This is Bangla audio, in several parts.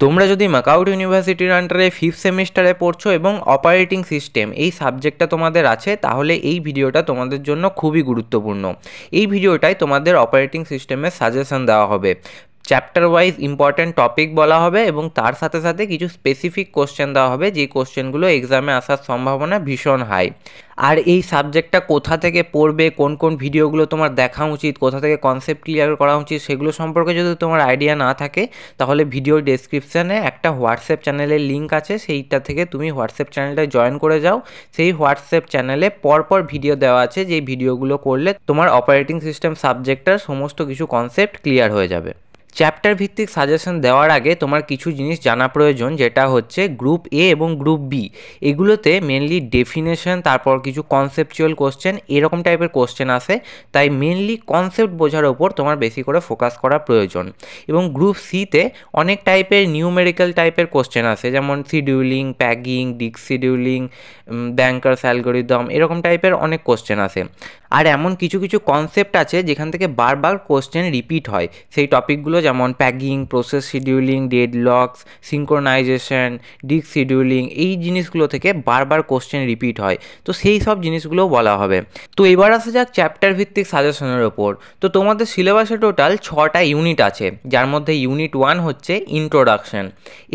তোমরা যদি ম্যাকআউট ইউনিভার্সিটির আন্ডারে 5th সেমিস্টারে পড়ছো এবং অপারেটিং সিস্টেম এই সাবজেক্টটা তোমাদের আছে, তাহলে এই ভিডিওটা তোমাদের জন্য খুবই গুরুত্বপূর্ণ। এই ভিডিওটায় তোমাদের অপারেটিং সিস্টেমের সাজেশন দেওয়া হবে, চ্যাপ্টার ওয়াইজ ইম্পর্ট্যান্ট টপিক বলা হবে এবং তার সাথে সাথে কিছু স্পেসিফিক কোশ্চেন দেওয়া হবে, যে কোশ্চেনগুলো এক্সামে আসার সম্ভাবনা ভীষণ হাই। আর এই সাবজেক্টটা কোথা থেকে পড়বে, কোন কোন ভিডিওগুলো তোমার দেখা উচিত, কোথা থেকে কনসেপ্ট ক্লিয়ার করা উচিত, সেগুলো সম্পর্কে যদি তোমার আইডিয়া না থাকে, তাহলে ভিডিওর ডেসক্রিপশানে একটা হোয়াটসঅ্যাপ চ্যানেলের লিঙ্ক আছে, সেইটা থেকে তুমি হোয়াটসঅ্যাপ চ্যানেলটায় জয়েন করে যাও। সেই হোয়াটসঅ্যাপ চ্যানেলে পরপর ভিডিও দেওয়া আছে, যেই ভিডিওগুলো করলে তোমার অপারেটিং সিস্টেম সাবজেক্টটার সমস্ত কিছু কনসেপ্ট ক্লিয়ার হয়ে যাবে। চ্যাপ্টার ভিত্তিক সাজেশন দেওয়ার আগে তোমার কিছু জিনিস জানা প্রয়োজন, যেটা হচ্ছে গ্রুপ এ এবং গ্রুপ বি, এগুলোতে মেনলি ডেফিনেশন, তারপর কিছু কনসেপচুয়াল কোশ্চেন, এরকম টাইপের কোশ্চেন আসে। তাই মেনলি কনসেপ্ট বোঝার ওপর তোমার বেশি করে ফোকাস করা প্রয়োজন। এবং গ্রুপ সিতে অনেক টাইপের নিউমেরিক্যাল টাইপের কোশ্চেন আসে, যেমন scheduling, packing, disk scheduling, banker's algorithm, এরকম টাইপের অনেক কোশ্চেন আসে। আর এমন কিছু কিছু কনসেপ্ট আছে যেখান থেকে বারবার কোশ্চেন রিপিট হয়, সেই টপিকগুলো যেমন paging, process scheduling, deadlocks, synchronisation, disk scheduling, এই জিনিসগুলো থেকে বারবার কোশ্চেন রিপিট হয়, তো সেই সব জিনিসগুলোও বলা হবে। তো এবার আসা যাক চ্যাপ্টার ভিত্তিক সাজেশনের ওপর। তো তোমাদের সিলেবাসে টোটাল 6টা ইউনিট আছে, যার মধ্যে ইউনিট 1 হচ্ছে ইন্ট্রোডাকশন।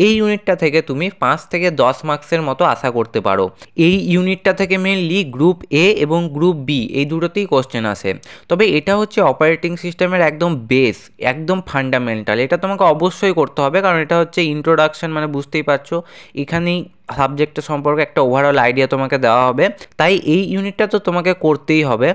এই ইউনিটটা থেকে তুমি 5 থেকে 10 মার্কসের মতো আশা করতে পারো। এই ইউনিটটা থেকে মেনলি গ্রুপ এ এবং গ্রুপ বি এই দুটোতেই কোশ্চেন আসে। তবে এটা হচ্ছে অপারেটিং সিস্টেমের একদম বেস, একদম ফান্ডামেন্টাল, এটা তোমাকে অবশ্যই করতে হবে, কারণ এটা হচ্ছে ইন্ট্রোডাকশন, মানে বুঝতেই পারছো এখানেই সাবজেক্টের সম্পর্কে একটা ওভারঅল আইডিয়া তোমাকে দেওয়া হবে। তাই এই ইউনিটটা তো তোমাকে করতেই হবে।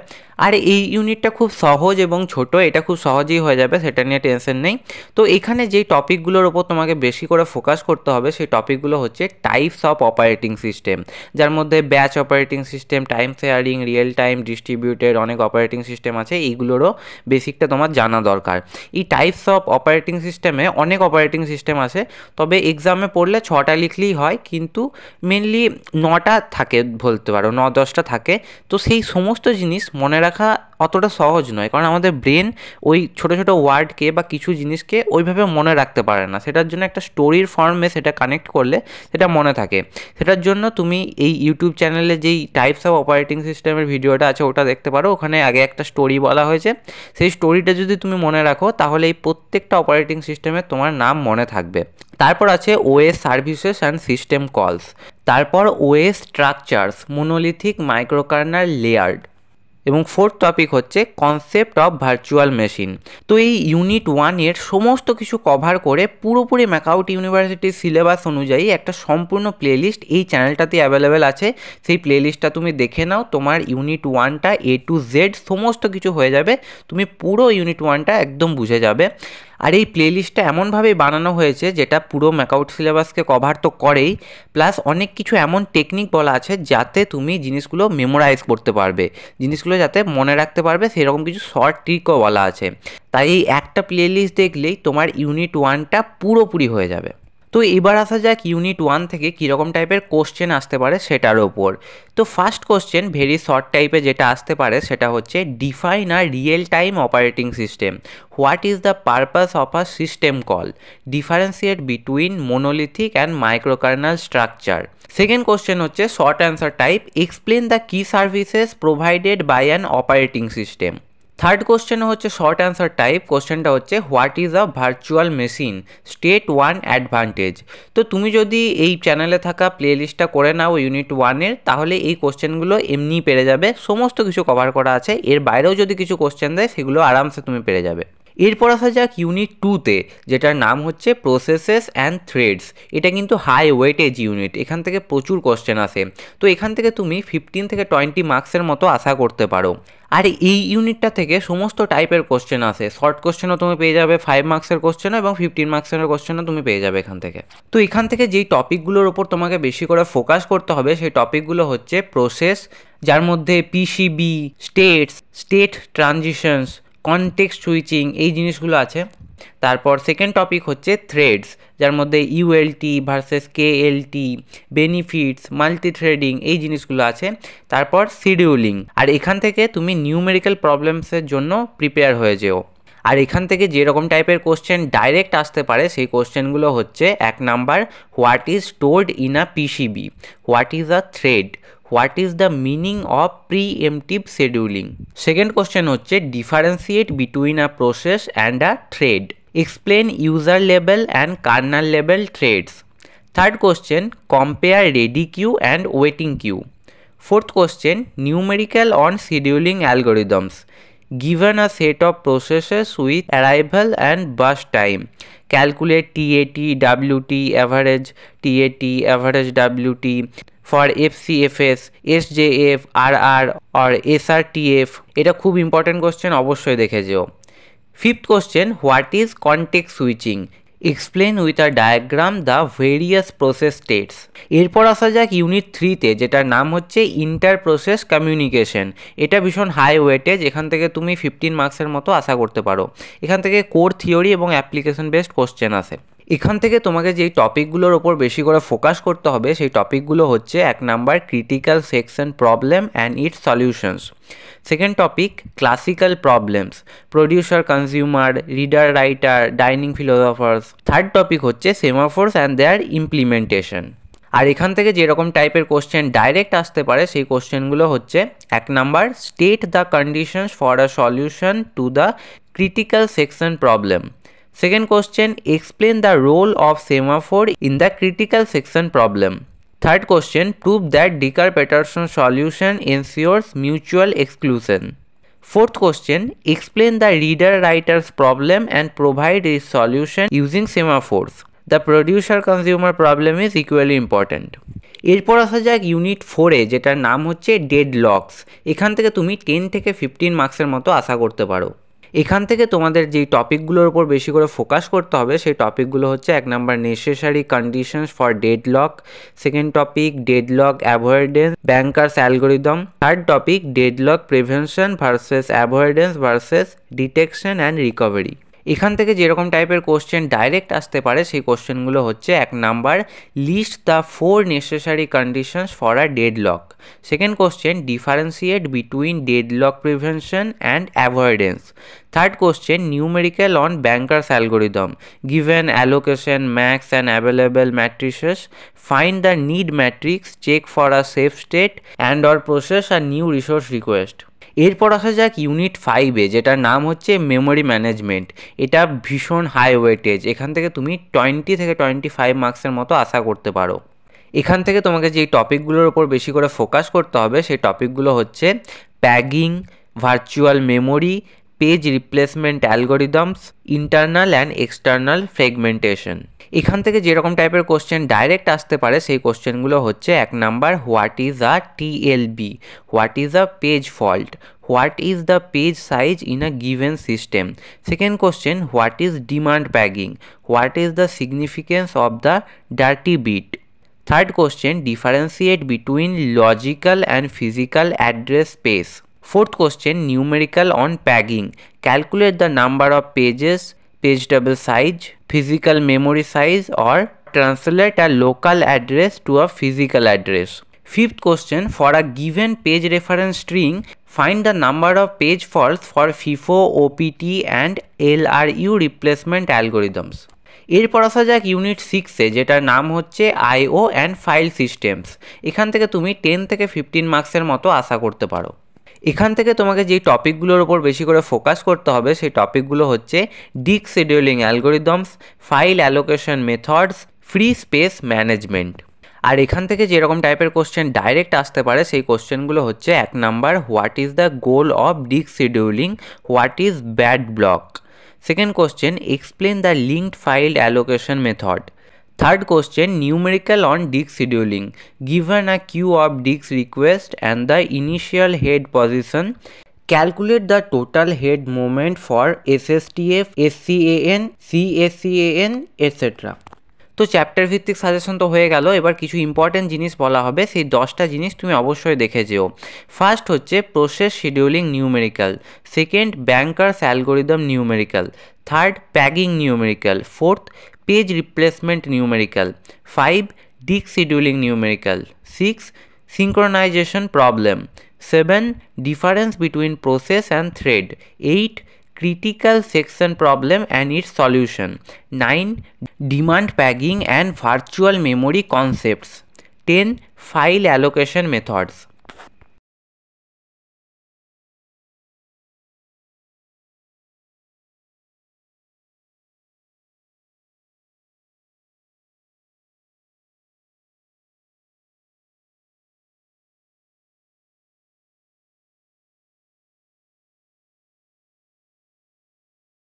আর এই ইউনিটটা খুব সহজ এবং ছোট, এটা খুব সহজেই হয়ে যাবে, সেটা নিয়ে টেনশন নেই। তো এখানে যেই টপিকগুলোর ওপর তোমাকে বেশি করে ফোকাস করতে হবে, সেই টপিকগুলো হচ্ছে টাইপস অফ অপারেটিং সিস্টেম, যার মধ্যে batch operating system, time sharing, real time, distributed, অনেক অপারেটিং সিস্টেম আছে, এইগুলোরও বেসিকটা তোমার জানা দরকার। এই টাইপস অফ অপারেটিং সিস্টেমে অনেক অপারেটিং সিস্টেম আছে, তবে এক্সামে পড়লে 6টা লিখলেই হয়, কিন্তু মেনলি 9টা থাকে, বলতে পারো 9-10টা থাকে। তো সেই সমস্ত জিনিস মনে রাখা অতটা সহজ নয়, কারণ আমাদের ব্রেন ওই ছোটো ছোটো ওয়ার্ডকে বা কিছু জিনিসকে ওইভাবে মনে রাখতে পারে না। সেটার জন্য একটা স্টোরির ফর্মে সেটা কানেক্ট করলে সেটা মনে থাকে। সেটার জন্য তুমি এই ইউটিউব চ্যানেলে যেই টাইপস অফ অপারেটিং সিস্টেমের ভিডিওটা আছে ওটা দেখতে পারো, ওখানে আগে একটা স্টোরি বলা হয়েছে। সেই স্টোরিটা যদি তুমি মনে রাখো, তাহলে এই প্রত্যেকটা অপারেটিং সিস্টেমে তোমার নাম মনে থাকবে। তারপর আছে ওএস সার্ভিসেস অ্যান্ড সিস্টেম কলস, তারপর ওএস স্ট্রাকচারস, মনোলিথিক, মাইক্রোকার্নাল, লেয়ার্ড, এবং 4th টপিক হচ্ছে কনসেপ্ট অফ ভার্চুয়াল মেশিন। তো এই ইউনিট 1-এর সমস্ত কিছু কভার করে পুরোপুরি ম্যাকআউট ইউনিভার্সিটির সিলেবাস অনুযায়ী একটা সম্পূর্ণ প্লেলিস্ট এই চ্যানেলটাতে অ্যাভেলেবেল আছে। সেই প্লেলিস্টটা তুমি দেখে নাও, তোমার ইউনিট 1টা A to Z সমস্ত কিছু হয়ে যাবে, তুমি পুরো ইউনিট 1টা একদম বুঝে যাবে। আর এই প্লেলিস্টটা এমনভাবেই বানানো হয়েছে যেটা পুরো ম্যাকআউট সিলেবাসকে কভার তো করেই, প্লাস অনেক কিছু এমন টেকনিক বলা আছে যাতে তুমি জিনিসগুলো মেমোরাইজ করতে পারবে, জিনিসগুলো যাতে মনে রাখতে পারবে, সেরকম কিছু শর্ট ট্রিকও বলা আছে। তাই এই একটা প্লেলিস্ট দেখলেই তোমার ইউনিট 1টা পুরোপুরি হয়ে যাবে। তো এবার আসা যাক ইউনিট 1 থেকে কীরকম টাইপের কোশ্চেন আসতে পারে সেটার ওপর। তো ফার্স্ট কোশ্চেন ভেরি শর্ট টাইপে যেটা আসতে পারে সেটা হচ্ছে define a real time operating system, what is the purpose of a system call, differentiate between monolithic and microkernel structure. Second question হচ্ছে short answer type, explain the key services provided by an operating system. Third question হচ্ছে শর্ট অ্যান্সার টাইপ, কোশ্চেনটা হচ্ছে what is a virtual machine, state 1 advantage. তো তুমি যদি এই চ্যানেলে থাকা প্লেলিস্টটা করে নাও ইউনিট 1-এর, তাহলে এই কোশ্চেনগুলো এমনিই পেরে যাবে, সমস্ত কিছু কভার করা আছে। এর বাইরেও যদি কিছু কোশ্চেন দেয় সেগুলো আরামসে তুমি পেরে যাবে। এরপর আসা যাক ইউনিট 2-তে, যেটার নাম হচ্ছে প্রসেসেস অ্যান্ড থ্রেডস। এটা কিন্তু হাই ওয়েটেজ ইউনিট, এখান থেকে প্রচুর কোশ্চেন আসে। তো এখান থেকে তুমি 15 থেকে 20 মার্কসের মতো আশা করতে পারো। আর এই ইউনিটটা থেকে সমস্ত টাইপের কোশ্চেন আসে, শর্ট কোশ্চেনও তুমি পেয়ে যাবে, 5 মার্কসের কোশ্চেনও এবং 15 মার্কসের কোশ্চেনও তুমি পেয়ে যাবে এখান থেকে। তো এখান থেকে যেই টপিকগুলোর ওপর তোমাকে বেশি করে ফোকাস করতে হবে, সেই টপিকগুলো হচ্ছে প্রসেস, যার মধ্যে PCB, state transitions, context switching, এই জিনিসগুলো আছে। তারপর সেকেন্ড টপিক হচ্ছে থ্রেডস, যার মধ্যে ULT versus KLT, benefits, multithreading, এই জিনিসগুলো আছে। তারপর শিডিউলিং, আর এখান থেকে তুমি নিউমেরিক্যাল প্রবলেমসের জন্য প্রিপেয়ার হয়ে যেও। আর এখান থেকে যেরকম টাইপের কোশ্চেন ডাইরেক্ট আসতে পারে সেই কোশ্চেনগুলো হচ্ছে 1 number, what is stored in a PCB, what is a thread, what is the meaning of preemptive scheduling. Second question হচ্ছে differentiate between a process and a thread, explain user level and kernel level threads. Third question compare ready queue and waiting queue. Fourth question, numerical on scheduling algorithms. Given a set of processes with arrival and burst time, calculate TAT, WT, average TAT, average WT for FCFS, SJF, RR or SRTF. এটা খুব ইম্পর্টেন্ট কোশ্চেন, অবশ্যই দেখে যেও। Fifth question, what is context switching, explain with a diagram the various process states. এরপর আসা যাক ইউনিট 3তে, যেটার নাম হচ্ছে ইন্টার প্রসেস কমিউনিকেশন। এটা ভীষণ হাই ওয়েটেজ, এখান থেকে তুমি 15 মার্কসের মতো আশা করতে পারো। এখান থেকে কোর থিওরি এবং অ্যাপ্লিকেশন বেসড কোশ্চেন আসে। এখান থেকে তোমাকে যেই টপিকগুলোর ওপর বেশি করে ফোকাস করতে হবে সেই টপিকগুলো হচ্ছে 1 number critical section problem and it's solutions. Second topic classical problems, producer consumer, reader writer, dining philosophers. Third topic হচ্ছে সেমাফোরস অ্যান্ড দেয়ার ইমপ্লিমেন্টেশন। আর এখান থেকে যেরকম টাইপের কোশ্চেন ডাইরেক্ট আসতে পারে সেই কোশ্চেনগুলো হচ্ছে 1 number state the conditions for a solution to the critical section problem. Second question, explain the role of semaphore in the critical section problem. Third question, prove that Dicker-Peterson solution ensures mutual exclusion. Fourth question, explain the reader-writer's problem and provide its solution using semaphores. The producer-consumer problem is equally important. এরপর আসা যাক ইউনিট 4-এ, যেটার নাম হচ্ছে ডেডলকস। এখান থেকে তুমি 10 থেকে 15 মার্কসের মতো আশা করতে পারো। এখান থেকে তোমাদের যেই টপিকগুলোর উপর বেশি করে ফোকাস করতে হবে সেই টপিকগুলো হচ্ছে 1 number necessary conditions for deadlock, second topic deadlock avoidance bankers algorithm, third topic deadlock prevention versus avoidance versus detection and recovery. এখান থেকে যেরকম টাইপের কোশ্চেন ডাইরেক্ট আসতে পারে সেই কোশ্চেনগুলো হচ্ছে 1 number list the 4 necessary conditions for a deadlock. Second question differentiate between deadlock prevention and avoidance. Third question numerical on banker's algorithm, given allocation max and available matrices, find the need matrix, check for a safe state and or process a new resource request. এরপর আসা যাক ইউনিট 5-এ, যেটার নাম হচ্ছে মেমোরি ম্যানেজমেন্ট। এটা ভীষণ হাই ওয়েটেজ, এখান থেকে তুমি 20 থেকে 25 মার্কসের মতো আশা করতে পারো। এখান থেকে তোমাকে যেই টপিকগুলোর ওপর বেশি করে ফোকাস করতে হবে সেই টপিকগুলো হচ্ছে paging, virtual memory, page replacement algorithms, internal and external fragmentation. এখান থেকে যেরকম টাইপের কোশ্চেন ডাইরেক্ট আসতে পারে সেই কোশ্চেনগুলো হচ্ছে 1 number what is a TLB, what is a page fault, what is the page size in a given system. Second question what is demand paging, what is the significance of the dirty bit. Third question, differentiate between logical and physical address space. Fourth question, numerical on pagging. Calculate the number of pages, page table size, physical memory size or translate a local address to a physical address. Fifth question, for a given page reference string, find the number of page faults for FIFO, OPT and LRU replacement algorithms. এরপর আসা যাক ইউনিট 6-এ, যেটার নাম হচ্ছে আইও অ্যান্ড ফাইল সিস্টেমস। এখান থেকে তুমি 10 থেকে 15 মার্কসের মতো আশা করতে পারো। এখান থেকে তোমাকে যেই টপিকগুলোর ওপর বেশি করে ফোকাস করতে হবে সেই টপিকগুলো হচ্ছে disk scheduling algorithms, file allocation methods, free space management. আর এখান থেকে যেরকম টাইপের কোশ্চেন ডাইরেক্ট আসতে পারে সেই কোশ্চেনগুলো হচ্ছে 1 number what is the goal of disk scheduling, what is bad block. Second question, explain the linked file allocation method. Third question, numerical on disk scheduling. Given a queue of disk request and the initial head position, calculate the total head moment for SSTF, SCAN, CSCAN, etc. তো চ্যাপ্টার ভিত্তিক সাজেশন তো হয়ে গেল, এবার কিছু ইম্পর্টেন্ট জিনিস বলা হবে, সেই 10টা জিনিস তুমি অবশ্যই দেখে যেও। ফার্স্ট হচ্ছে process scheduling numerical, second banker's algorithm numerical, third paging numerical, fourth page replacement numerical, 5 disk scheduling numerical, 6 synchronization problem, 7 difference between process and thread, 8 critical section problem and its solution. 9. Demand pagging and virtual memory concepts. 10. File allocation methods.